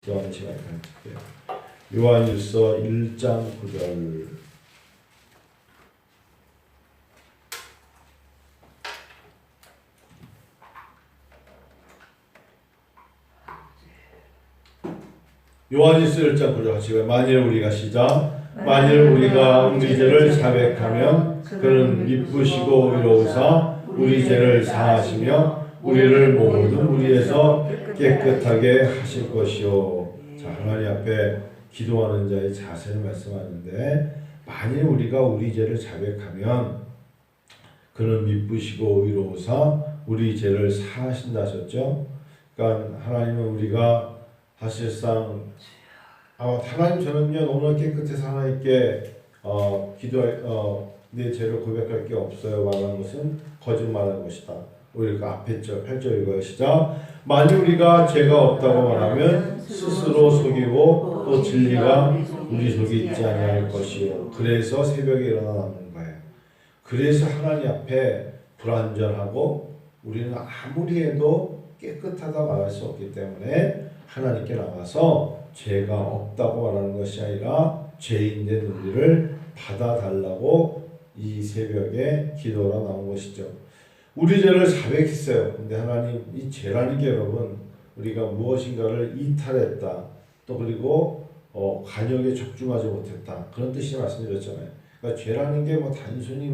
기도하는 시간을 가질게요. 요한일서 1장 9절. 요한일서 1장 9절 같이 만일 우리가 시작 만일 우리가 우리 죄를 자백하면 그는 기쁘시고 의로우사 우리 죄를 사하시며 우리를 모든 무리에서 깨끗하게 하실 것이요. 자, 하나님 앞에 기도하는 자의 자세를 말씀하는데 만일 우리가 우리 죄를 자백하면 그는 미쁘시고 의로우사 우리 죄를 사하신다 하셨죠. 그러니까 하나님은 우리가 사실상 하나님 저는요 너무나 깨끗해서 하나님께 내 죄를 고백할 게 없어요 말하는 것은 거짓말하는 것이다. 우리가 앞에 8절 읽어요. 시작. 만일 우리가 죄가 없다고 말하면 스스로 속이고 또 진리가 우리 속에 있지 아니할 것이요. 그래서 새벽에 일어나 남는 거예요. 그래서 하나님 앞에 불완전하고 우리는 아무리 해도 깨끗하다 말할 수 없기 때문에 하나님께 나가서 죄가 없다고 말하는 것이 아니라 죄인 된 우리를 받아달라고 이 새벽에 기도로 나온 것이죠. 우리 죄를 자백했어요. 근데 하나님 이 죄라는 게 여러분 우리가 무엇인가를 이탈했다. 또 그리고 간역에 적중하지 못했다. 그런 뜻이 말씀드렸잖아요. 그러니까 죄라는 게 뭐 단순히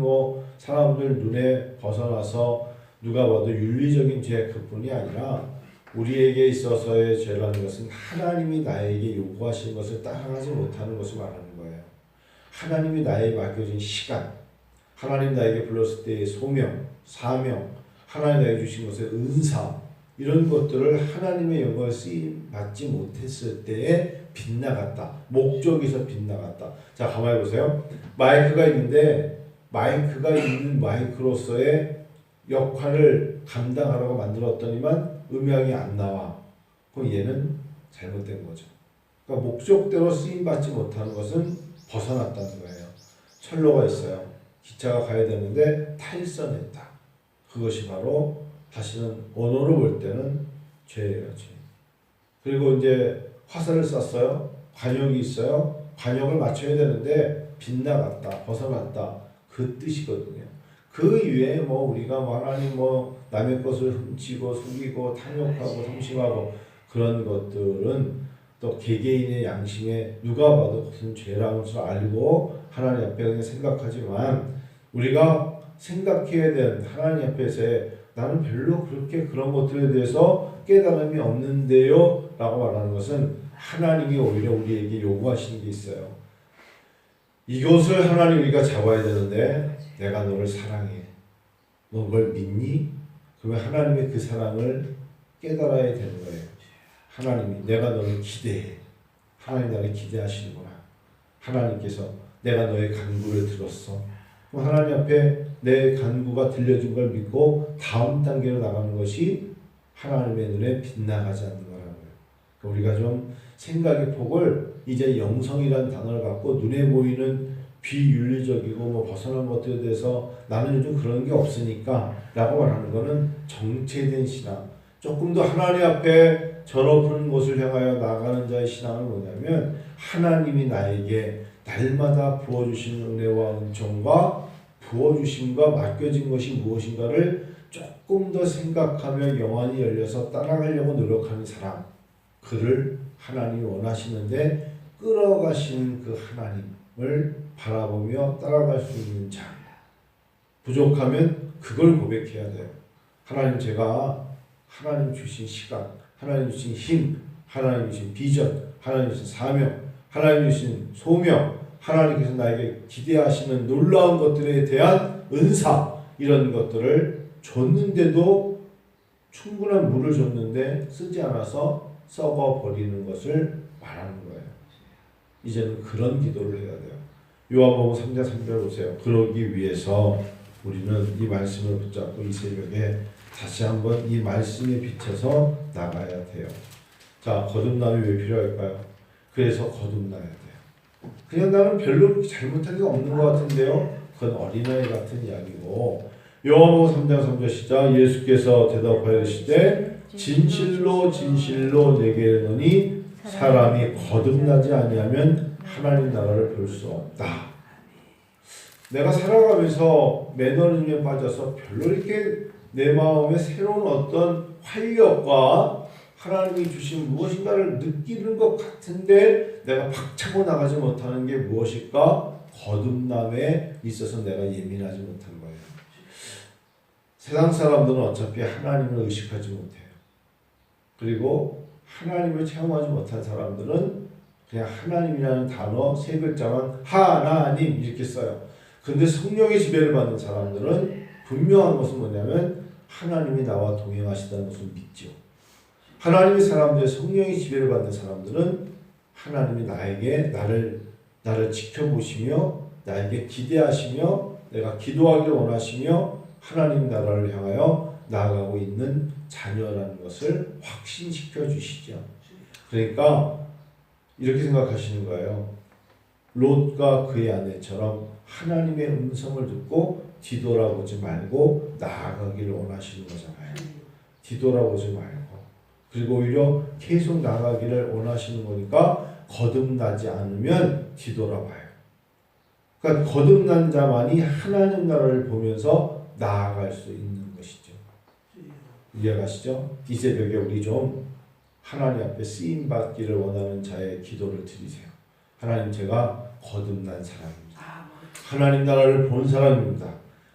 사람들 눈에 벗어나서 누가 봐도 윤리적인 죄 그뿐이 아니라 우리에게 있어서의 죄라는 것은 하나님이 나에게 요구하신 것을 따라가지 못하는 것을 말하는 거예요. 하나님이 나에게 맡겨진 시간, 하나님 나에게 불렀을 때의 소명, 사명, 하나님 나에게 주신 것의 은사 이런 것들을 하나님의 영광을 쓰임 받지 못했을 때에 빗나갔다. 목적에서 빗나갔다. 자, 가만히 보세요. 마이크가 있는데 마이크가 있는 마이크로서의 역할을 감당하라고 만들었더니만 음향이 안 나와. 그럼 얘는 잘못된 거죠. 그러니까 목적대로 쓰임받지 못하는 것은 벗어났다는 거예요. 철로가 있어요. 기차가 가야 되는데 탈선했다. 그것이 바로 다시는 언어로 볼 때는 죄예요. 죄. 그리고 이제 화살을 쐈어요. 관역이 있어요. 관역을 맞춰야 되는데 빗나갔다. 벗어났다. 그 뜻이거든요. 그 이외에 우리가 하나님 남의 것을 훔치고 속이고 탐욕하고 성심하고 그런 것들은 또 개개인의 양심에 누가 봐도 무슨 죄라는 것을 알고 하나님 앞에 그냥 생각하지만 우리가 생각해야 되는 하나님 앞에서의 나는 별로 그렇게 그런 것들에 대해서 깨달음이 없는데요 라고 말하는 것은 하나님이 오히려 우리에게 요구하시는 게 있어요. 이것을 하나님 우리가 잡아야 되는데 내가 너를 사랑해. 너 그걸 믿니? 그러면 하나님의 그 사랑을 깨달아야 되는 거예요. 하나님이 내가 너를 기대해. 하나님 나를 기대하시는구나. 하나님께서 내가 너의 간구를 들었어. 그럼 하나님 앞에 내 간구가 들려준 걸 믿고 다음 단계로 나가는 것이 하나님의 눈에 빗나가지 않는 거라는 거예요. 그러니까 우리가 좀 생각의 폭을 이제 영성이라는 단어를 갖고 눈에 보이는 비윤리적이고 벗어난 것들에 대해서 나는 요즘 그런 게 없으니까 라고 말하는 거는 정체된 신앙. 조금 더 하나님 앞에 저 높은 곳을 향하여 나가는 자의 신앙은 뭐냐면 하나님이 나에게 날마다 부어주신 은혜와 은총과 부어주심과 맡겨진 것이 무엇인가를 조금 더 생각하며 영안이 열려서 따라가려고 노력하는 사람. 그를 하나님이 원하시는데 끌어가시는 그 하나님을 바라보며 따라갈 수 있는 자. 부족하면 그걸 고백해야 돼요. 하나님 제가 하나님 주신 시간, 하나님 주신 힘, 하나님 주신 비전, 하나님 주신 사명, 하나님 주신 소명, 하나님께서 나에게 기대하시는 놀라운 것들에 대한 은사 이런 것들을 줬는데도 충분한 물을 줬는데 쓰지 않아서 썩어버리는 것을 말하는 거예요. 이제는 그런 기도를 해야 돼요. 요한복음 3장 3절 보세요. 그러기 위해서 우리는 이 말씀을 붙잡고 이 새벽에 다시 한번 이 말씀에 비춰서 나가야 돼요. 자, 거듭남이 왜 필요할까요? 그래서 거듭나야 돼요. 그냥 나는 별로 잘못한 게 없는 것 같은데요. 그건 어린아이 같은 이야기고 요한복음 3장 3절 시작. 예수께서 대답하여 이르시되 진실로 진실로 내게 이르노니 사람이 거듭나지 아니하면 하나님 나라를 볼 수 없다. 내가 살아가면서 매너리즘에 빠져서 별로 이렇게 내 마음에 새로운 어떤 활력과 하나님이 주신 무엇인가를 느끼는 것 같은데 내가 박차고 나가지 못하는 게 무엇일까? 거듭남에 있어서 내가 예민하지 못한 거예요. 세상 사람들은 어차피 하나님을 의식하지 못해요. 그리고 하나님을 체험하지 못한 사람들은 그냥 하나님이라는 단어 세 글자만 하나님 이렇게 써요. 근데 성령의 지배를 받는 사람들은 분명한 것은 뭐냐면 하나님이 나와 동행하시다는 것을 믿죠. 하나님의 사람들, 성령의 지배를 받는 사람들은 하나님이 나를 지켜보시며 나에게 기대하시며 내가 기도하기를 원하시며 하나님 나라를 향하여 나아가고 있는 자녀라는 것을 확신시켜 주시죠. 그러니까 이렇게 생각하시는 거예요. 롯과 그의 아내처럼 하나님의 음성을 듣고 뒤돌아보지 말고 나아가기를 원하시는 거잖아요. 뒤돌아보지 말고 그리고 오히려 계속 나아가기를 원하시는 거니까 거듭나지 않으면 뒤돌아봐요. 그러니까 거듭난 자만이 하나님 나라를 보면서 나아갈 수 있는 것이죠. 이해가시죠? 이 새벽에 우리 좀 하나님 앞에 쓰임 받기를 원하는 자의 기도를 드리세요. 하나님, 제가 거듭난 사람입니다. 하나님 나라를 본 사람입니다.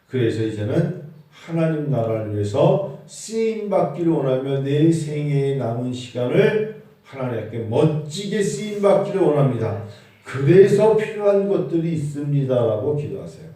그래서 이제는 하나님 나라를 위해서 쓰임 받기를 원하며 내 생애에 남은 시간을 하나님께 멋지게 쓰임 받기를 원합니다. 그래서 필요한 것들이 있습니다라고 기도하세요.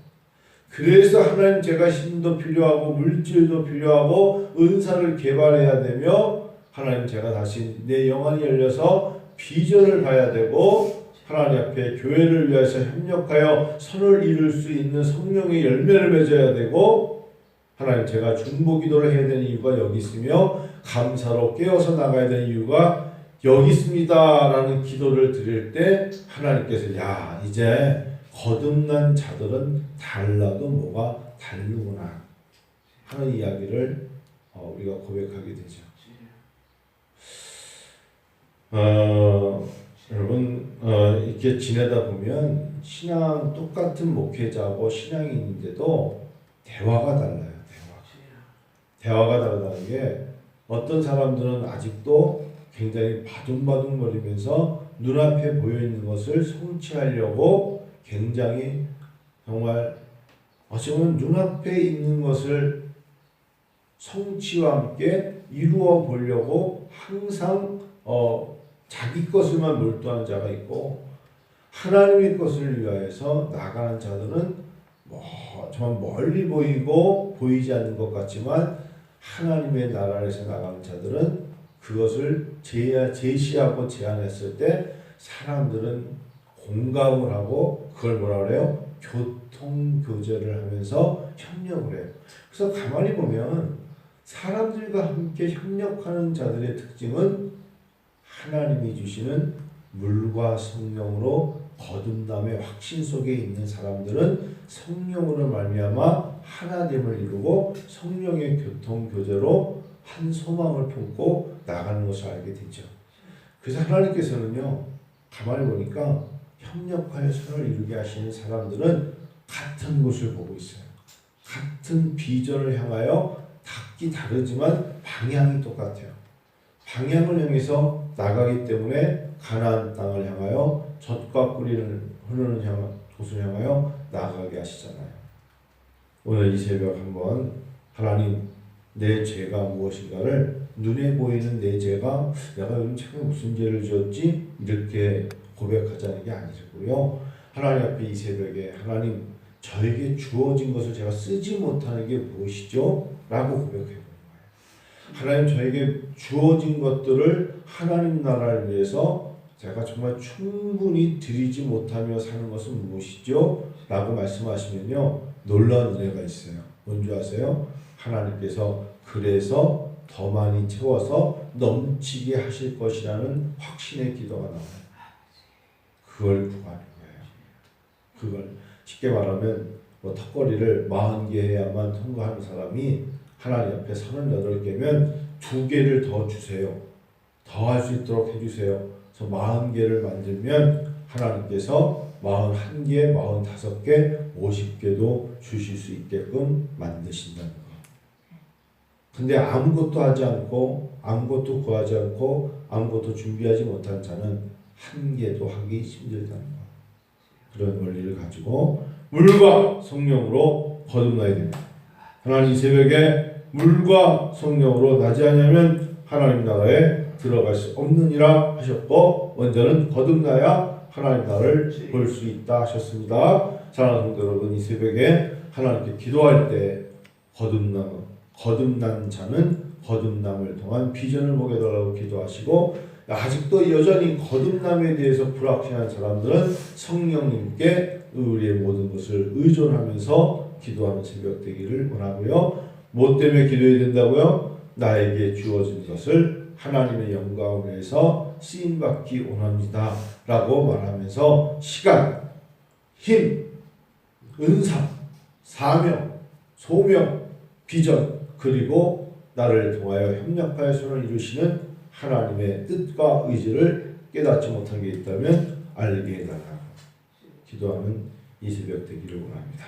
그래서 하나님, 제가 힘도 필요하고 물질도 필요하고 은사를 개발해야 되며 하나님, 제가 다시 내 영혼이 열려서 비전을 봐야 되고 하나님 앞에 교회를 위해서 협력하여 선을 이룰 수 있는 성령의 열매를 맺어야 되고 하나님, 제가 중보기도를 해야 되는 이유가 여기 있으며 감사로 깨어서 나가야 되는 이유가 여기 있습니다 라는 기도를 드릴 때 하나님께서 야, 이제 거듭난 자들은 달라도 뭐가 다르구나 하는 이야기를 우리가 고백하게 되죠. 여러분 이렇게 지내다 보면 신앙 똑같은 목회자하고 신앙인인데도 대화가 달라요. 대화가 다르다는 게 어떤 사람들은 아직도 굉장히 바둥바둥거리면서 눈앞에 보여있는 것을 성취하려고 굉장히 정말 어쩌면 눈앞에 있는 것을 성취와 함께 이루어 보려고 항상 자기 것을만 몰두하는 자가 있고 하나님의 것을 위하여서 나가는 자들은 정말 멀리 보이고 보이지 않는 것 같지만 하나님의 나라에서 나가는 자들은 그것을 제시하고 제안했을 때 사람들은 공감을 하고 그걸 뭐라 그래요? 교통교제를 하면서 협력을 해요. 그래서 가만히 보면 사람들과 함께 협력하는 자들의 특징은 하나님이 주시는 물과 성령으로 거듭남의 확신 속에 있는 사람들은 성령으로 말미암아 하나됨을 이루고 성령의 교통교제로 한 소망을 품고 나가는 것을 알게 되죠. 그래서 하나님께서는요, 가만히 보니까 협력하여 선을 이루게 하시는 사람들은 같은 곳을 보고 있어요. 같은 비전을 향하여 각기 다르지만 방향이 똑같아요. 방향을 향해서 나가기 때문에 가나안 땅을 향하여 젖과 꿀이 흐르는 곳을 향하여 나가게 하시잖아요. 오늘 이 새벽 한번 하나님, 내 죄가 무엇인가를 눈에 보이는 내 죄가 내가 요즘 최근에 무슨 죄를 지었지? 이렇게 고백하자는 게 아니고요. 하나님 앞에 이 새벽에 하나님, 저에게 주어진 것을 제가 쓰지 못하는 게 무엇이죠? 라고 고백해 보는 거예요. 하나님, 저에게 주어진 것들을 하나님 나라를 위해서 제가 정말 충분히 드리지 못하며 사는 것은 무엇이죠? 라고 말씀하시면요, 놀라운 은혜가 있어요. 뭔지 아세요? 하나님께서 그래서 더 많이 채워서 넘치게 하실 것이라는 확신의 기도가 나와요. 그걸 구하는 거예요. 그걸 쉽게 말하면 턱걸이를 40개 해야만 통과하는 사람이 하나님 앞에 38개면 2개를 더 주세요. 더 할 수 있도록 해주세요. 그래서 40개를 만들면 하나님께서 41개, 45개, 50개도 주실 수 있게끔 만드신다는 거. 근데 아무것도 하지 않고 아무것도 구하지 않고 아무것도 준비하지 못한 자는 한 개도 하기 힘들다는 거. 그런 원리를 가지고 물과 성령으로 거듭나야 됩니다. 하나님 새벽에 물과 성령으로 나지 않으면 하나님 나라에 들어갈 수 없느니라 하셨고, 먼저는 거듭나야 하나님 나라를 볼 수 있다 하셨습니다. 사랑하는 성도 여러분, 이 새벽에 하나님께 기도할 때 거듭난 자는 거듭남을 통한 비전을 보게 달라고 기도하시고, 아직도 여전히 거듭남에 대해서 불확실한 사람들은 성령님께 우리의 모든 것을 의존하면서 기도하는 새벽 되기를 원하고요. 뭐 때문에 기도해야 된다고요? 나에게 주어진 것을 하나님의 영광을 위해서 쓰임받기 원합니다 라고 말하면서 시간, 힘, 은사, 사명, 소명, 비전, 그리고 나를 통하여 협력하여 손을 이루시는 하나님의 뜻과 의지를 깨닫지 못한 게 있다면 알게 해달라고 기도하는 이 새벽 되기를 원합니다.